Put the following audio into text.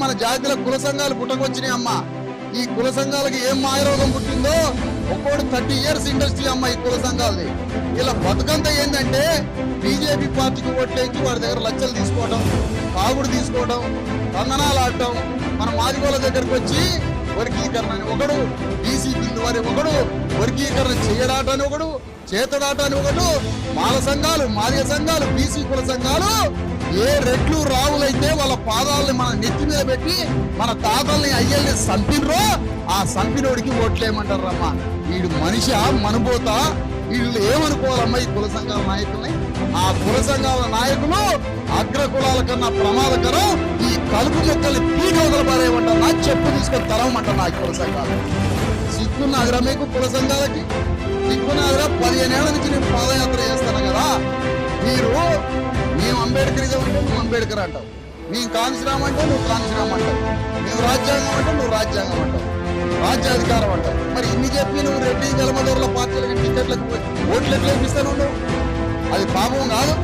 మన జాతిలో కుల సంఘాలు పుట్టకొచ్చినాయి అమ్మ. ఈ కుల సంఘాలకు ఏం మాయరోగం పుట్టిందో ఒక్కోటి 30 years ఇండస్ట్రీ అమ్మ ఈ కుల సంఘాలది. ఇలా బతుకంతా ఏంటంటే బీజేపీ పార్టీకి ఓట్లేంచి వాడి దగ్గర లక్షలు తీసుకోవడం, తాగుడు తీసుకోవడం, కందనాలు ఆడటం, మన మాదిగోళ్ళ దగ్గరకు వచ్చి వర్గీకరణ అని ఒకడు, బీసీ బిల్లు వారి ఒకడు, వర్గీకరణ చేయడాటని ఒకడు, చేతడాటని ఒకడు, మాల సంఘాలు, మాదిగ సంఘాలు, బీసీ కుల సంఘాలు ఏ రెట్లు రావులైతే వాళ్ళ పాదాలని మన నెత్తి మీద పెట్టి మన తాతల్ని అయ్యల్ని సంపినరో ఆ సంపినోడికి ఓట్లేయమంటారు అమ్మ. వీడు మనిషి మనబోతా, వీళ్ళు ఏమనుకోవాలమ్మా ఈ కుల సంఘాల నాయకుల్ని? ఆ కుల సంఘాల నాయకులు అగ్ర కులాల కన్నా ప్రమాదకరం. ఈ కలుపు మొక్కల్ని పీకవదలు పారేయమంటారు, నా చెప్పు తీసుకొని తరవమంటారు నా కుల సంఘాలు. సిగ్గున్నాదిరా మీకు కుల సంఘాలకి? సిగ్గున్నాదిరా? 15 ఏళ్ల నుంచి నేను పాదయాత్ర చేస్తాను కదా. మీరు మేము అంబేద్కరిజం అంటే నువ్వు అంబేద్కర్ అంటావు, మేము కాంశీరామ్ అంటే నువ్వు కాంశీరామ్ అంటావు, మేము రాజ్యాంగం అంటే నువ్వు రాజ్యాంగం అంటావు, రాజ్యాధికారం అంటావు. మరి ఇన్ని చెప్పి నువ్వు రెడ్డి జలమదూరుల పార్టీలకి టికెట్లకు ఓట్లు ఎట్లా ఇప్పిస్తాను? అది పాపం కాదు.